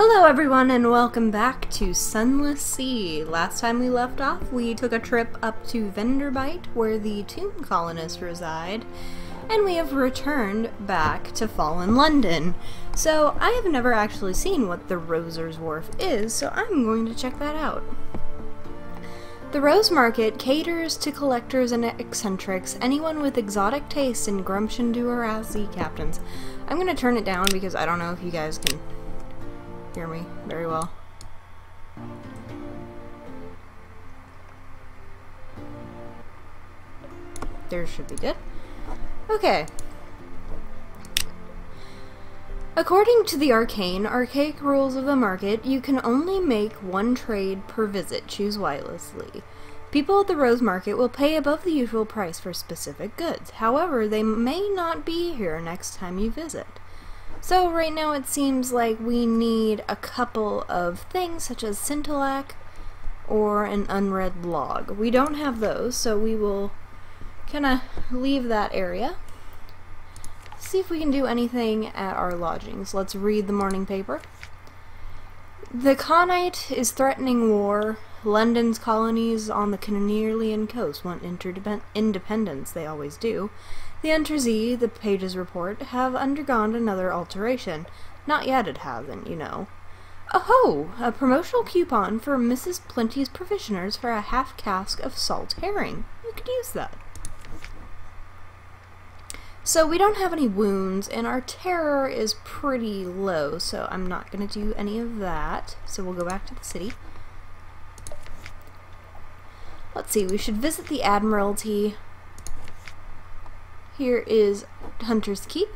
Hello everyone and welcome back to Sunless Sea. Last time we left off, we took a trip up to Venderbite, where the tomb colonists reside, and we have returned back to Fallen London. So I have never actually seen what the Roser's Wharf is, so I'm going to check that out. The Rose Market caters to collectors and eccentrics, anyone with exotic tastes and gumption to harass sea captains. I'm going to turn it down because I don't know if you guys can hear me very well. There should be good. Okay. According to the archaic rules of the market, you can only make one trade per visit. Choose wisely. People at the Rose Market will pay above the usual price for specific goods. However, they may not be here next time you visit. So right now it seems like we need a couple of things such as scintillac or an unread log. We don't have those, so we will kind of leave that area. See if we can do anything at our lodgings. Let's read the morning paper. The Conite is threatening war. London's colonies on the Canarlian coast want independence, they always do. The Untersee, the pages report, have undergone another alteration. Not yet it hasn't, you know. Oh, a promotional coupon for Mrs. Plenty's provisioners for a half cask of salt herring. You could use that. So we don't have any wounds, and our terror is pretty low, so I'm not going to do any of that. So we'll go back to the city. Let's see, we should visit the Admiralty. Here is Hunter's Keep.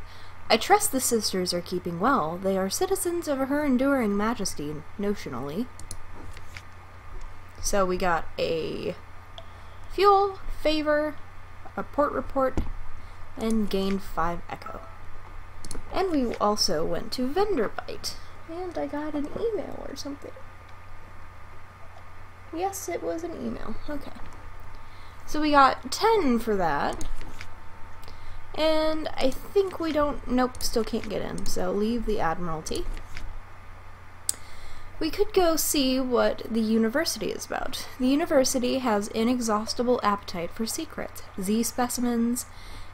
I trust the sisters are keeping well. They are citizens of her enduring majesty, notionally. So we got a fuel, favor, a port report, and gained 5 echo. And we also went to Venderbite. And I got an email or something. Yes, it was an email. Okay. So we got 10 for that. And I think we don't... Nope, still can't get in. So leave the Admiralty. We could go see what the university is about. The university has inexhaustible appetite for secrets, Z specimens,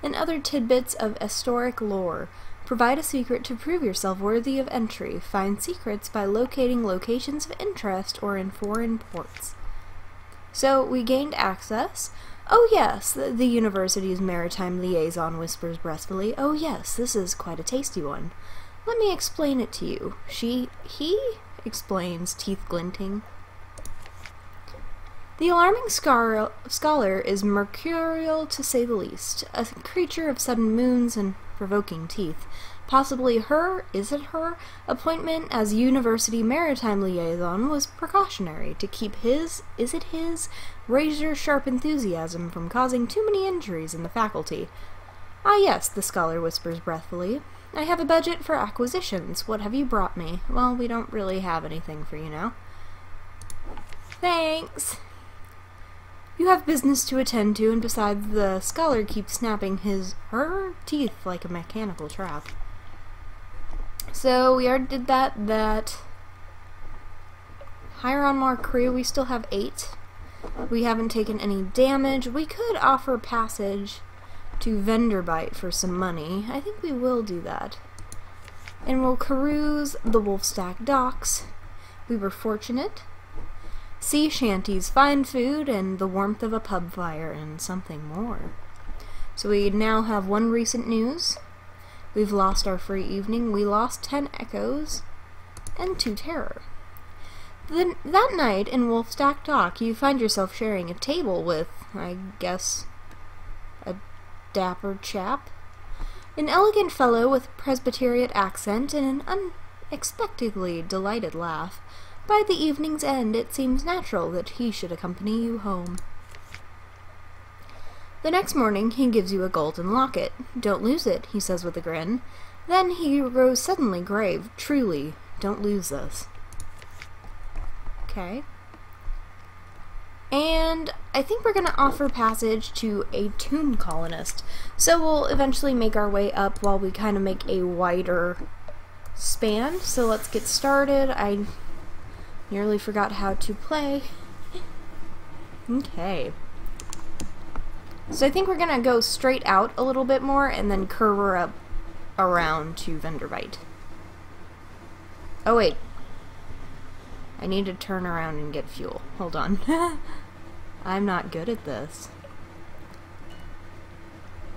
and other tidbits of historic lore. Provide a secret to prove yourself worthy of entry. Find secrets by locating locations of interest or in foreign ports. So we gained access. Oh yes, the university's maritime liaison whispers breathfully. Oh yes, this is quite a tasty one. Let me explain it to you. He explains, teeth glinting. The alarming scholar is mercurial to say the least, a creature of sudden moons and provoking teeth. Possibly her appointment as university maritime liaison was precautionary to keep his razor-sharp enthusiasm from causing too many injuries in the faculty. Ah yes, the scholar whispers breathfully. I have a budget for acquisitions. What have you brought me? Well, we don't really have anything for you now. Thanks. You have business to attend to, and besides, the scholar keeps snapping her teeth like a mechanical trap. So we already did that. Hire on more crew, we still have 8. We haven't taken any damage. We could offer passage to Venderbite for some money. I think we will do that. And we'll carouse the Wolfstack docks. We were fortunate. Sea shanties, fine food, and the warmth of a pub fire, and something more. So we now have 1 recent news. We've lost our free evening. We lost 10 echoes and 2 terror. Then that night in Wolfstack Dock, you find yourself sharing a table with, I guess, a dapper chap. An elegant fellow with Presbyterian accent and an unexpectedly delighted laugh. By the evening's end, it seems natural that he should accompany you home. The next morning, he gives you a golden locket. Don't lose it, he says with a grin. Then he grows suddenly grave. Truly, don't lose this. Okay. And I think we're going to offer passage to a tomb colonist. So we'll eventually make our way up while we kind of make a wider span, so let's get started. I nearly forgot how to play. Okay. So I think we're gonna go straight out a little bit more and then curve up around to Venderbite. Oh wait. I need to turn around and get fuel. Hold on. I'm not good at this.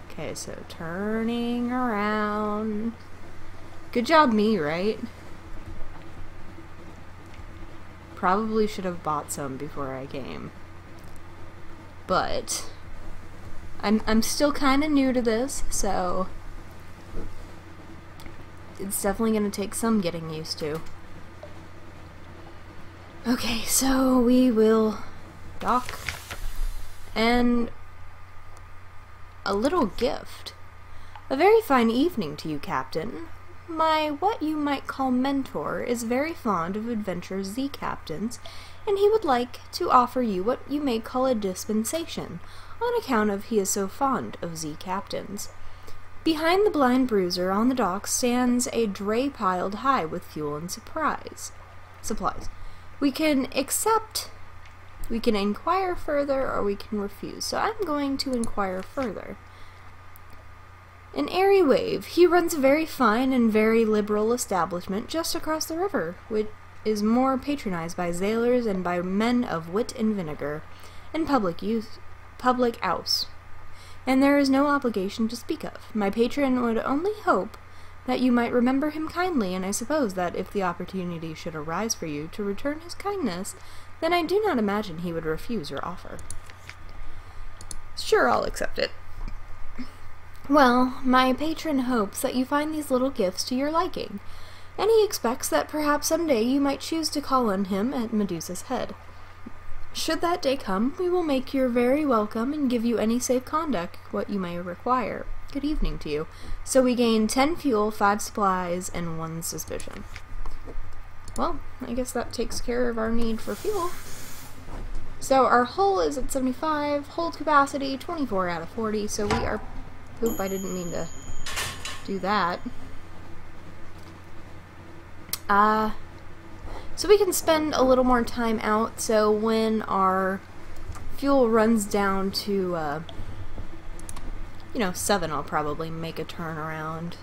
Okay, so turning around. Good job me, right? Probably should have bought some before I came. But I'm still kind of new to this, so it's definitely going to take some getting used to. Okay, so we will dock. And a little gift. A very fine evening to you, Captain. My what you might call mentor is very fond of adventure Z captains, and he would like to offer you what you may call a dispensation, on account of he is so fond of Z captains. Behind the blind bruiser on the dock stands a dray piled high with fuel and supplies. We can accept, we can inquire further, or we can refuse. So I'm going to inquire further. An airy wave. He runs a very fine and very liberal establishment just across the river, which is more patronized by sailors and by men of wit and vinegar, and public house. And there is no obligation to speak of. My patron would only hope that you might remember him kindly, and I suppose that if the opportunity should arise for you to return his kindness, then I do not imagine he would refuse your offer. Sure, I'll accept it. Well, my patron hopes that you find these little gifts to your liking, and he expects that perhaps someday you might choose to call on him at Medusa's Head. Should that day come, we will make you very welcome and give you any safe conduct what you may require. Good evening to you. So we gain 10 fuel, 5 supplies, and 1 suspicion. Well, I guess that takes care of our need for fuel. So our hull is at 75, hold capacity 24 out of 40, so we are... Oop, I didn't mean to do that. So we can spend a little more time out, so when our fuel runs down to, 7, I'll probably make a turn around.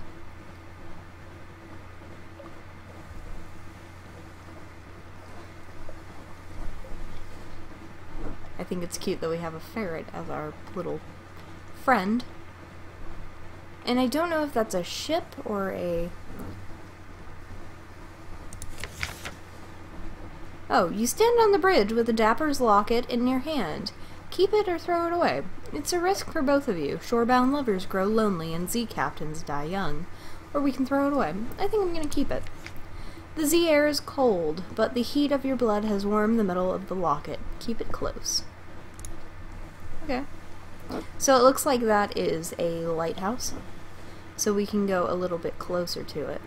I think it's cute that we have a ferret as our little friend. And I don't know if that's a ship or a... Oh, you stand on the bridge with a dapper's locket in your hand. Keep it or throw it away. It's a risk for both of you. Shorebound lovers grow lonely and Z captains die young. Or we can throw it away. I think I'm gonna keep it. The Z air is cold, but the heat of your blood has warmed the metal of the locket. Keep it close. Okay. So it looks like that is a lighthouse. So we can go a little bit closer to it.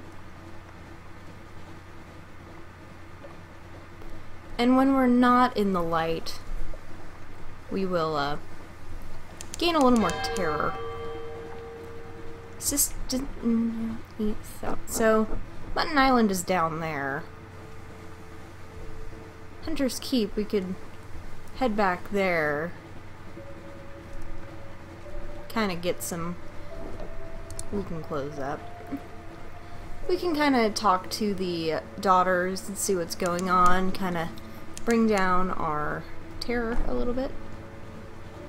And when we're not in the light, we will gain a little more terror. So, Mutton Island is down there. Hunter's Keep, we could head back there. Kind of get some... We can close up. We can kind of talk to the daughters and see what's going on. Kind of bring down our terror a little bit.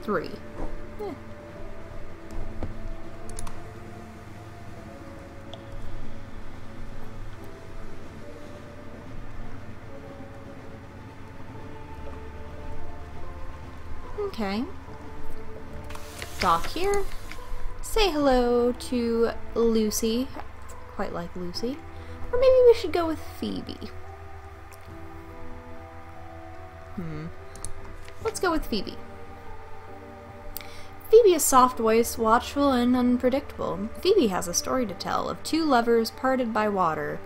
3. Yeah. Okay. Dock here. Say hello to Lucy. Quite like Lucy. Or maybe we should go with Phoebe. Let's go with Phoebe. Phoebe is soft-voiced, watchful, and unpredictable. Phoebe has a story to tell of 2 lovers parted by water,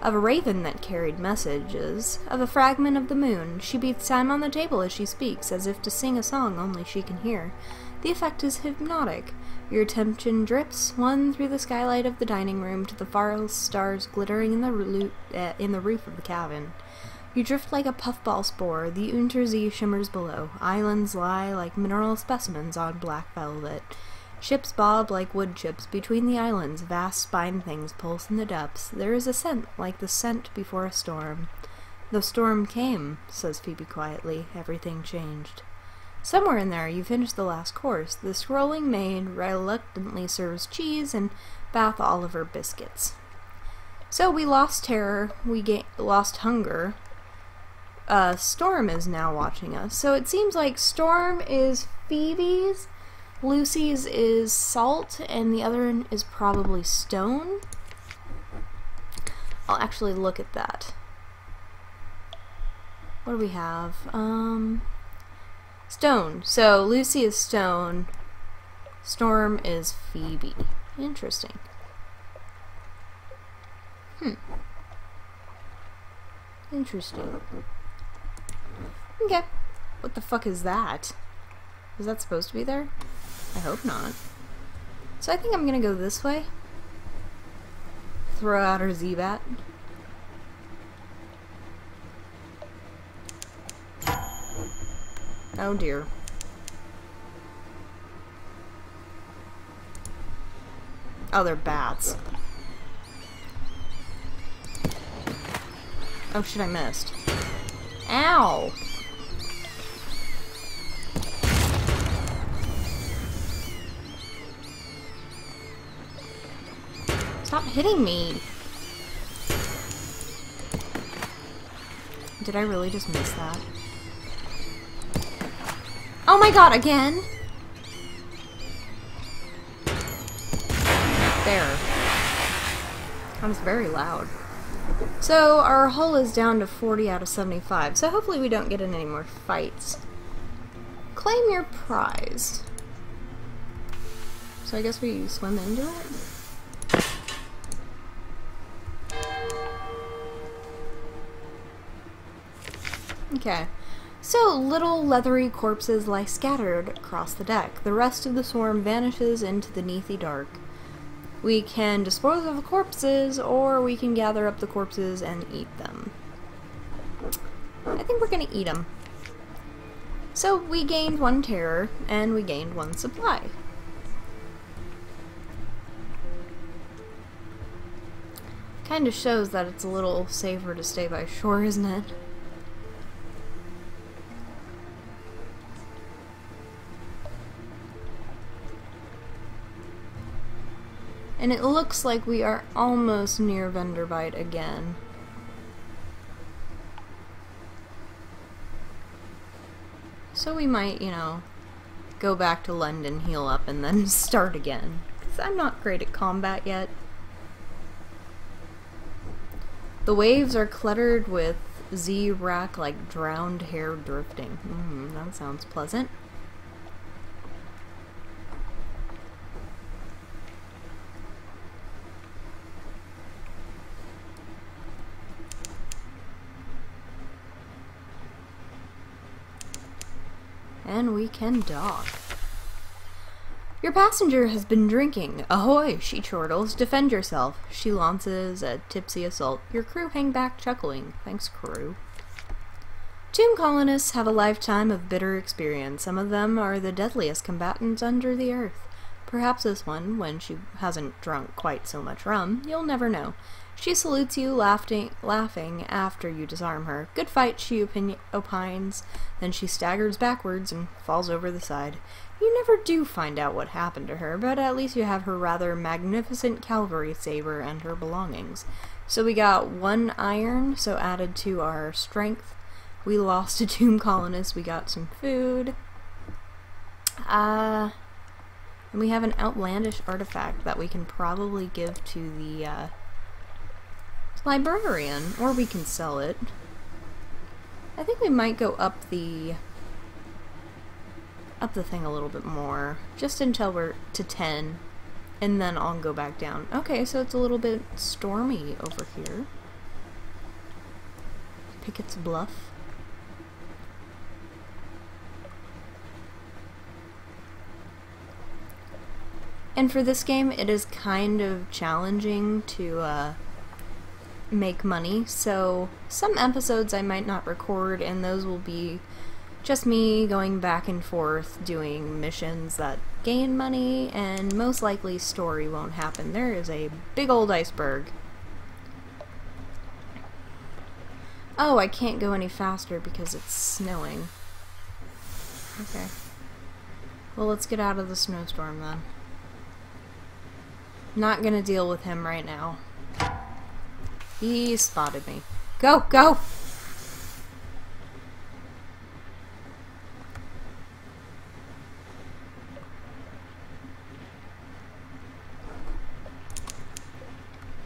of a raven that carried messages, of a fragment of the moon. She beats time on the table as she speaks, as if to sing a song only she can hear. The effect is hypnotic. Your attention drifts one through the skylight of the dining room to the far stars glittering in the roof of the cabin. You drift like a puffball spore. The Untersee shimmers below. Islands lie like mineral specimens on black velvet. Ships bob like wood chips between the islands. Vast spine things pulse in the depths. There is a scent like the scent before a storm. The storm came, says Phoebe quietly. Everything changed. Somewhere in there, you finish the last course. The scrolling maid reluctantly serves cheese and Bath Oliver biscuits. So we lost terror. We lost hunger. Storm is now watching us. So it seems like Storm is Phoebe's, Lucy's is Salt, and the other one is probably Stone. I'll actually look at that. What do we have? Stone. So Lucy is Stone. Storm is Phoebe. Interesting. Interesting. Okay. What the fuck is that? Is that supposed to be there? I hope not. So I think I'm gonna go this way. Throw out our Z-Bat. Oh dear. Oh, they're bats. Oh shit, I missed. Ow! Stop hitting me! Did I really just miss that? Oh my god, again? There. That was very loud. So, our hull is down to 40 out of 75, so hopefully we don't get in any more fights. Claim your prize. So I guess we swim into it? Okay. So, little leathery corpses lie scattered across the deck. The rest of the swarm vanishes into the neathy dark. We can dispose of the corpses, or we can gather up the corpses and eat them. I think we're gonna eat them. So, we gained 1 terror, and we gained 1 supply. Kinda shows that it's a little safer to stay by shore, isn't it? And it looks like we are almost near Venderbite again. So we might, you know, go back to London, heal up, and then start again. Because I'm not great at combat yet. The waves are cluttered with Z-rack like drowned hair drifting. That sounds pleasant. And we can dock. Your passenger has been drinking. Ahoy, she chortles. Defend yourself. She launches a tipsy assault. Your crew hang back chuckling. Thanks, crew. Tomb colonists have a lifetime of bitter experience. Some of them are the deadliest combatants under the earth. Perhaps this one, when she hasn't drunk quite so much rum, you'll never know. She salutes you, laughing after you disarm her. Good fight, she opines. Then she staggers backwards and falls over the side. You never do find out what happened to her, but at least you have her rather magnificent cavalry saber and her belongings. So we got 1 iron, so added to our strength. We lost a tomb colonist, we got some food. And we have an outlandish artifact that we can probably give to the librarian, or we can sell it. I think we might go up the thing a little bit more, just until we're to 10, and then I'll go back down. Okay, so it's a little bit stormy over here. Pickett's Bluff. And for this game, it is kind of challenging to make money, so some episodes I might not record, and those will be just me going back and forth doing missions that gain money, and most likely story won't happen. There is a big old iceberg. Oh, I can't go any faster because it's snowing. Okay. Well, let's get out of the snowstorm then. Not gonna deal with him right now. He spotted me. Go! Go!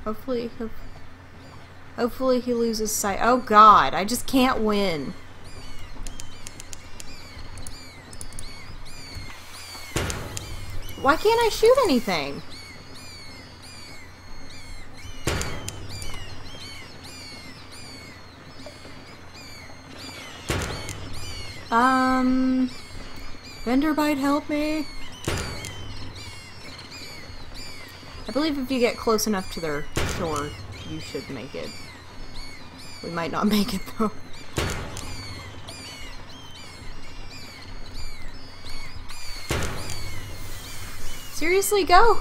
Hopefully he loses sight. Oh god, I just can't win. Why can't I shoot anything? Vendor help me. I believe if you get close enough to their shore, you should make it. We might not make it though. Seriously, go!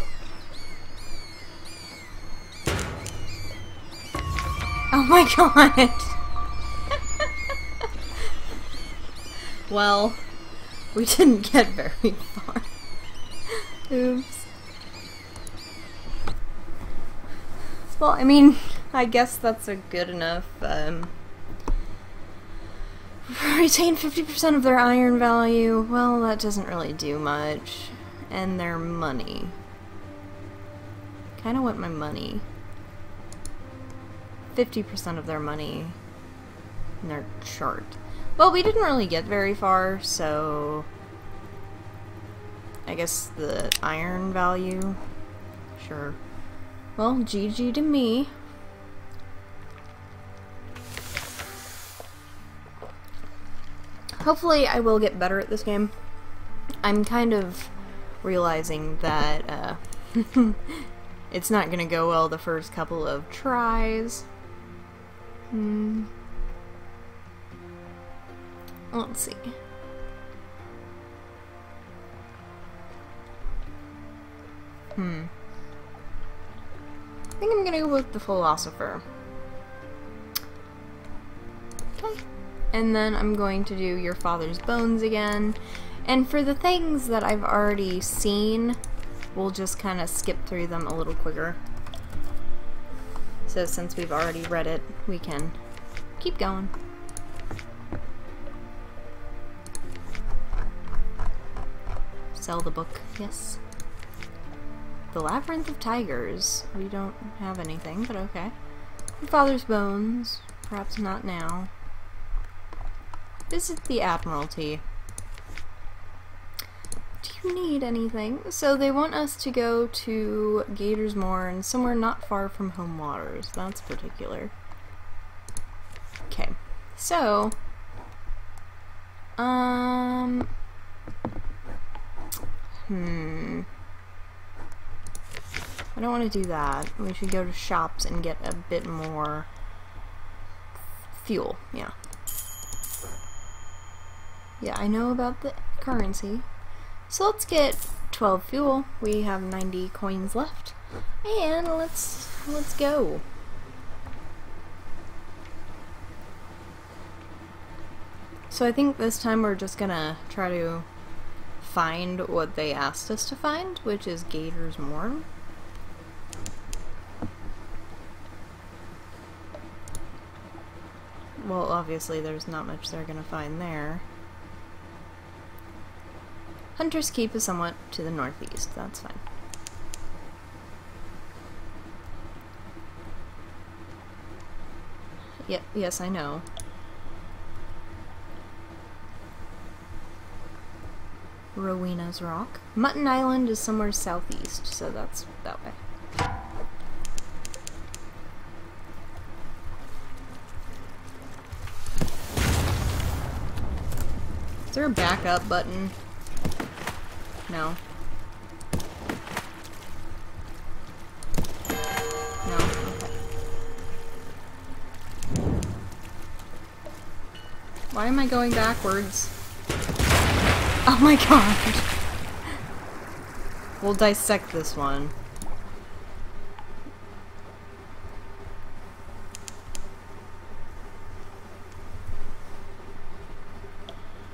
Oh my god! Well, we didn't get very far. Oops. Well, I mean, I guess that's a good enough, retain 50% of their iron value. Well, that doesn't really do much. And their money. Kinda want my money. 50% of their money in their chart. Well, we didn't really get very far, so I guess the iron value, sure. Well, GG to me. Hopefully I will get better at this game. I'm kind of realizing that it's not gonna go well the first couple of tries. Let's see. I think I'm gonna go with the philosopher. Okay. And then I'm going to do your father's bones again. And for the things that I've already seen, we'll just kind of skip through them a little quicker. So since we've already read it, we can keep going. Sell the book, yes. The Labyrinth of Tigers. We don't have anything, but okay. Your father's bones. Perhaps not now. Visit the Admiralty. Do you need anything? So they want us to go to Gators Moor and somewhere not far from Home Waters. That's particular. Okay. So, I don't want to do that. We should go to shops and get a bit more fuel. Yeah. Yeah, I know about the currency. So let's get 12 fuel. We have 90 coins left. And let's go. So I think this time we're just gonna try to find what they asked us to find, which is Gators Moor. Well, obviously there's not much they're gonna find there. Hunter's Keep is somewhat to the northeast, that's fine. Yes, I know. Rowena's Rock. Mutton Island is somewhere southeast, so that's that way. Is there a backup button? No. Why am I going backwards? Oh my god. We'll dissect this one.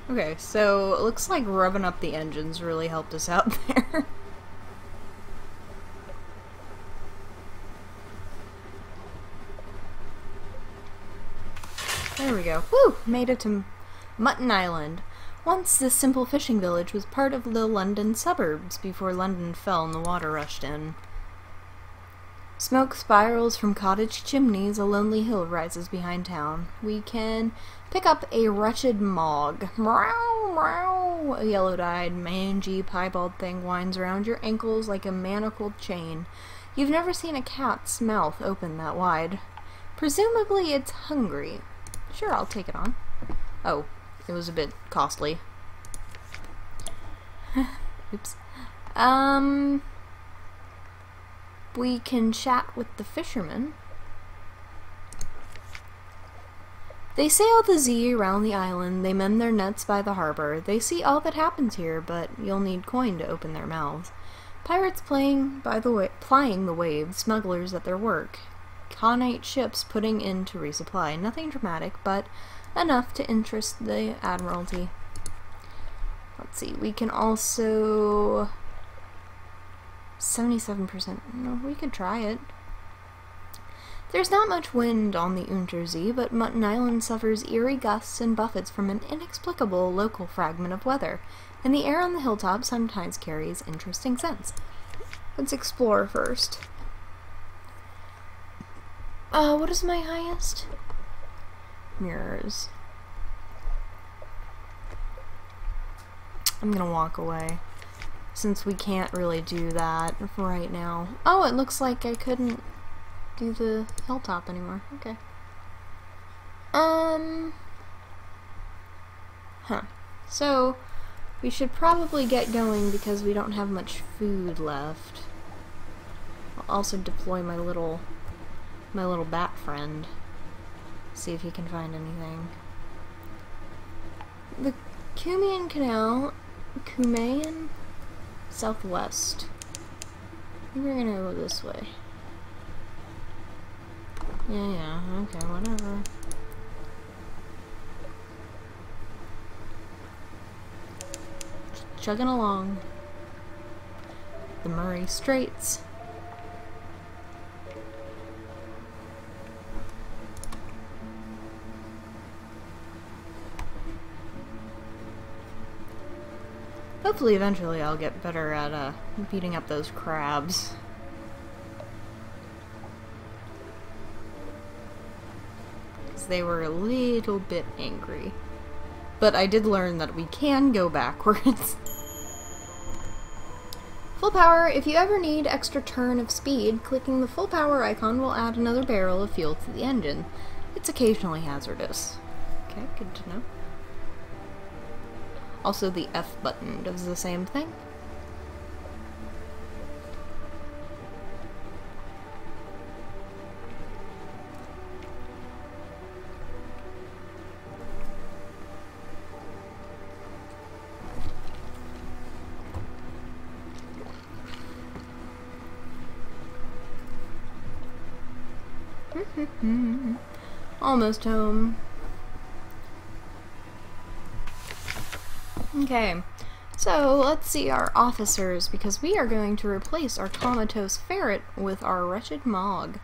Okay, so it looks like rubbing up the engines really helped us out there. There we go. Woo! Made it to Mutton Island. Once this simple fishing village was part of the London suburbs before London fell and the water rushed in. Smoke spirals from cottage chimneys, a lonely hill rises behind town. We can pick up a wretched mog. Meow, meow. A yellow-eyed, mangy, piebald thing winds around your ankles like a manacled chain. You've never seen a cat's mouth open that wide. Presumably it's hungry. Sure, I'll take it on. Oh, it was a bit costly. Oops. We can chat with the fishermen. They sail the Z around the island, they mend their nets by the harbor. They see all that happens here, but you'll need coin to open their mouths. Pirates plying the waves, smugglers at their work. Connate ships putting in to resupply. Nothing dramatic, but enough to interest the Admiralty. Let's see, we can also... 77%. No, we could try it. There's not much wind on the Untersee, but Mutton Island suffers eerie gusts and buffets from an inexplicable local fragment of weather, and the air on the hilltop sometimes carries interesting scents. Let's explore first. What is my highest? Mirrors. I'm gonna walk away, since we can't really do that right now. Oh, it looks like I couldn't do the hilltop anymore. Okay. So, we should probably get going because we don't have much food left. I'll also deploy my little bat friend. See if he can find anything. The Cumaean southwest. I think we're gonna go this way. Yeah, okay, whatever. Just chugging along. The Murray Straits. Hopefully eventually I'll get better at beating up those crabs. Because they were a little bit angry. But I did learn that we can go backwards. Full power. If you ever need extra turn of speed, clicking the full power icon will add another barrel of fuel to the engine. It's occasionally hazardous. Okay, good to know. Also, the F button does the same thing. Almost home. Okay, so let's see our officers, because we are going to replace our comatose ferret with our wretched Mog,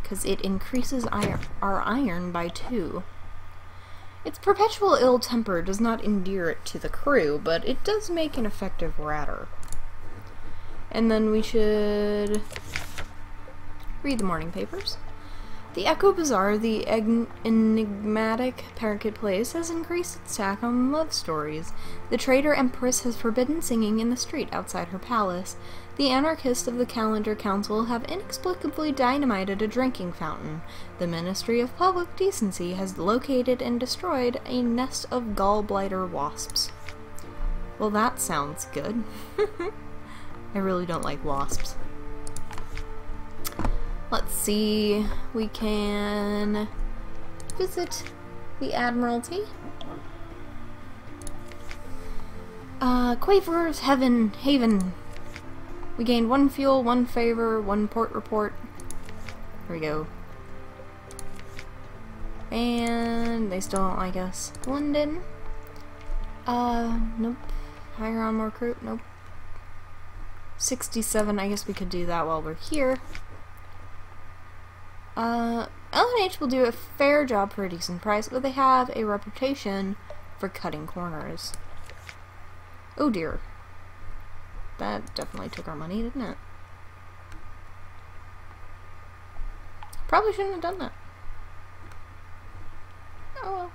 because it increases our iron by 2. Its perpetual ill temper does not endear it to the crew, but it does make an effective ratter. And then we should read the morning papers. The Echo Bazaar, the enigmatic marketplace, has increased its tack on love stories. The traitor empress has forbidden singing in the street outside her palace. The anarchists of the Calendar Council have inexplicably dynamited a drinking fountain. The Ministry of Public Decency has located and destroyed a nest of gallbladder wasps. Well, that sounds good. I really don't like wasps. Let's see, we can visit the Admiralty. Quaver's Haven. We gained 1 fuel, 1 favor, 1 port report. There we go. And they still don't like us. London. Nope. Hire on more crew. Nope. 67. I guess we could do that while we're here. LNH will do a fair job for a decent price, but they have a reputation for cutting corners. Oh dear. That definitely took our money, didn't it? Probably shouldn't have done that. Oh well.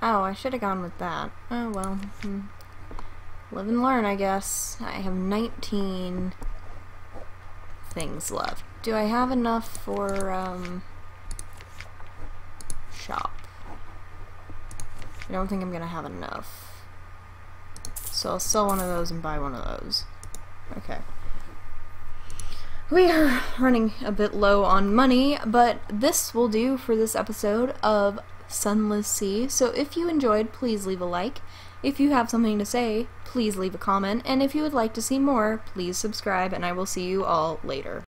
Oh, I should have gone with that. Oh well. Live and learn, I guess. I have 19 things left. Do I have enough for, shop? I don't think I'm gonna have enough. So I'll sell one of those and buy one of those. Okay. We are running a bit low on money, but this will do for this episode of Sunless Sea. So if you enjoyed, please leave a like. If you have something to say, please leave a comment. And if you would like to see more, please subscribe, and I will see you all later.